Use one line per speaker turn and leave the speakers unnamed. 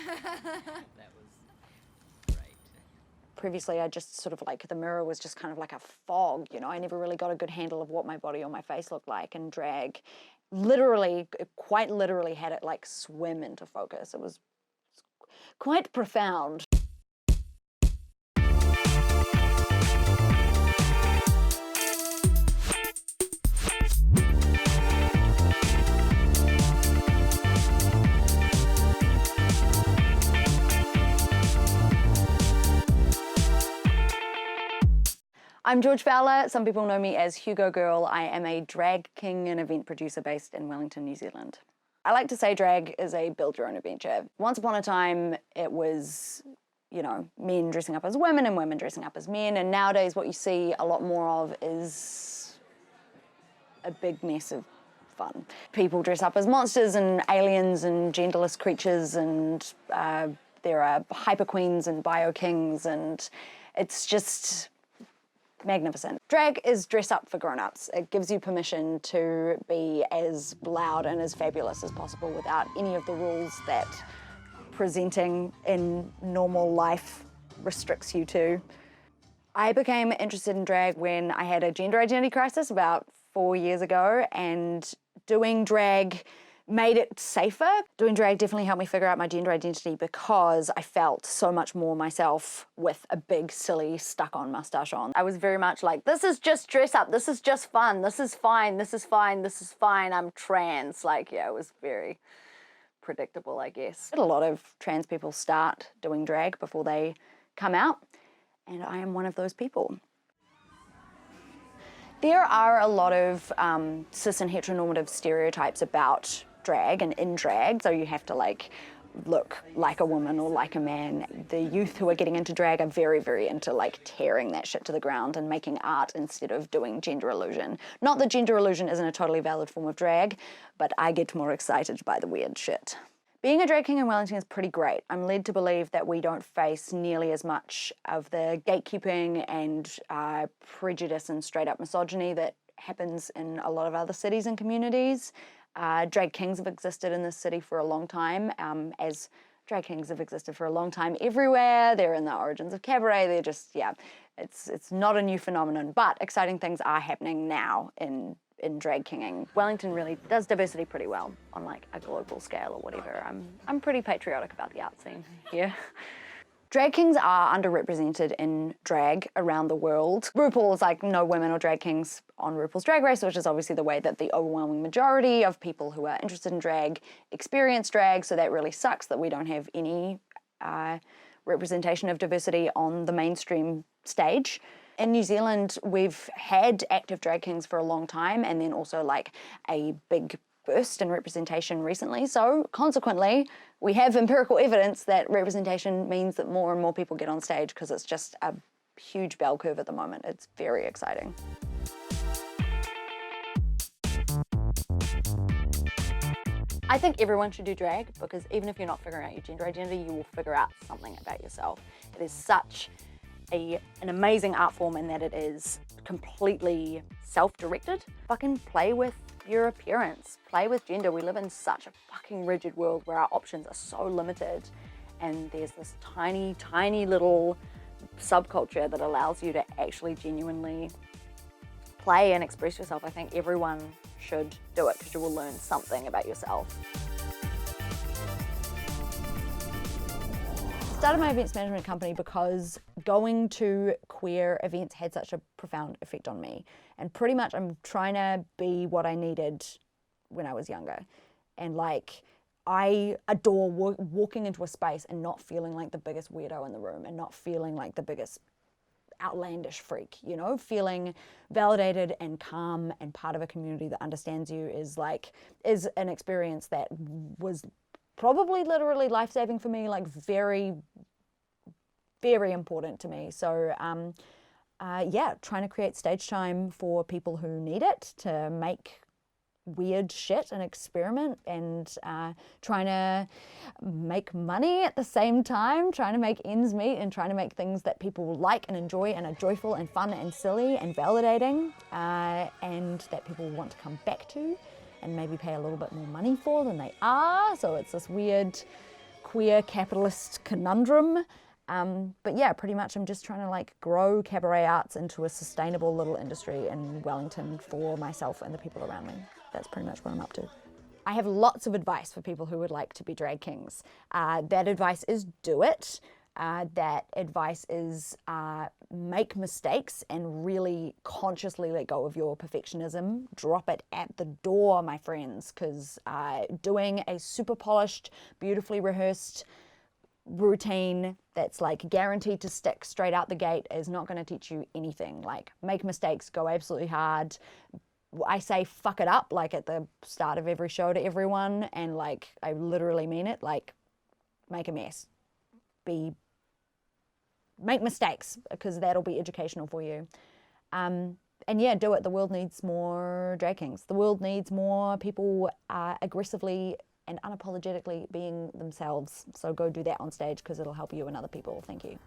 That was great.
Previously, I just sort of like, the mirror was just kind of like a fog, you know? I never really got a good handle of what my body or my face looked like, and drag literally, quite literally had it like swim into focus. It was quite profound. I'm George Fowler. Some people know me as Hugo Grrrl. I am a drag king and event producer based in Wellington, New Zealand. I like to say drag is a build your own adventure. Once upon a time, it was, you know, men dressing up as women and women dressing up as men, and nowadays what you see a lot more of is a big mess of fun. People dress up as monsters and aliens and genderless creatures, and there are hyper queens and bio kings, and it's just magnificent. Drag is dress up for grown-ups. It gives you permission to be as loud and as fabulous as possible without any of the rules that presenting in normal life restricts you to. I became interested in drag when I had a gender identity crisis about 4 years ago, and doing drag made it safer. Doing drag definitely helped me figure out my gender identity because I felt so much more myself with a big, silly, stuck-on mustache on. I was very much like, this is just dress up, this is just fun, this is fine, this is fine, this is fine, I'm trans. Like, yeah, it was very predictable, I guess. A lot of trans people start doing drag before they come out, and I am one of those people. There are a lot of cis and heteronormative stereotypes about drag and in drag, so you have to like look like a woman or like a man. The youth who are getting into drag are very, very into like tearing that shit to the ground and making art instead of doing gender illusion. Not that gender illusion isn't a totally valid form of drag, but I get more excited by the weird shit. Being a drag king in Wellington is pretty great. I'm led to believe that we don't face nearly as much of the gatekeeping and prejudice and straight up misogyny that happens in a lot of other cities and communities. Drag kings have existed in this city for a long time, as drag kings have existed for a long time everywhere. They're in the origins of cabaret. They're just, yeah, it's not a new phenomenon, but exciting things are happening now in drag kinging. Wellington really does diversity pretty well on like a global scale or whatever. I'm pretty patriotic about the art scene here. Drag kings are underrepresented in drag around the world. RuPaul is like, no women or drag kings on RuPaul's Drag Race, which is obviously the way that the overwhelming majority of people who are interested in drag experience drag, so that really sucks that we don't have any representation of diversity on the mainstream stage. In New Zealand, we've had active drag kings for a long time, and then also like a big burst in representation recently. So consequently, we have empirical evidence that representation means that more and more people get on stage, because it's just a huge bell curve at the moment. It's very exciting. I think everyone should do drag, because even if you're not figuring out your gender identity, you will figure out something about yourself. It is such an amazing art form in that it is completely self-directed. Fucking play with your appearance, play with gender. We live in such a fucking rigid world where our options are so limited, and there's this tiny, tiny little subculture that allows you to actually genuinely play and express yourself. I think everyone should do it, because you will learn something about yourself. Started my events management company because going to queer events had such a profound effect on me, and pretty much I'm trying to be what I needed when I was younger. And like, I adore walking into a space and not feeling like the biggest weirdo in the room, and not feeling like the biggest outlandish freak, you know? Feeling validated and calm and part of a community that understands you is an experience that was probably literally life-saving for me, like very, very important to me. So yeah, trying to create stage time for people who need it to make weird shit and experiment, and trying to make money at the same time, trying to make ends meet, and trying to make things that people like and enjoy and are joyful and fun and silly and validating, and that people want to come back to and maybe pay a little bit more money for than they are. So it's this weird queer capitalist conundrum. But yeah, pretty much I'm just trying to like grow cabaret arts into a sustainable little industry in Wellington for myself and the people around me. That's pretty much what I'm up to. I have lots of advice for people who would like to be drag kings. That advice is do it. That advice is make mistakes and really consciously let go of your perfectionism. Drop it at the door, my friends, because doing a super polished, beautifully rehearsed routine that's like guaranteed to stick straight out the gate is not going to teach you anything. Like, make mistakes, go absolutely hard. I say fuck it up like at the start of every show to everyone, and like I literally mean it. Like, make a mess, make mistakes, because that'll be educational for you. And yeah, do it. The world needs more drag kings. The world needs more people aggressively and unapologetically being themselves. So go do that on stage, because it'll help you and other people. Thank you.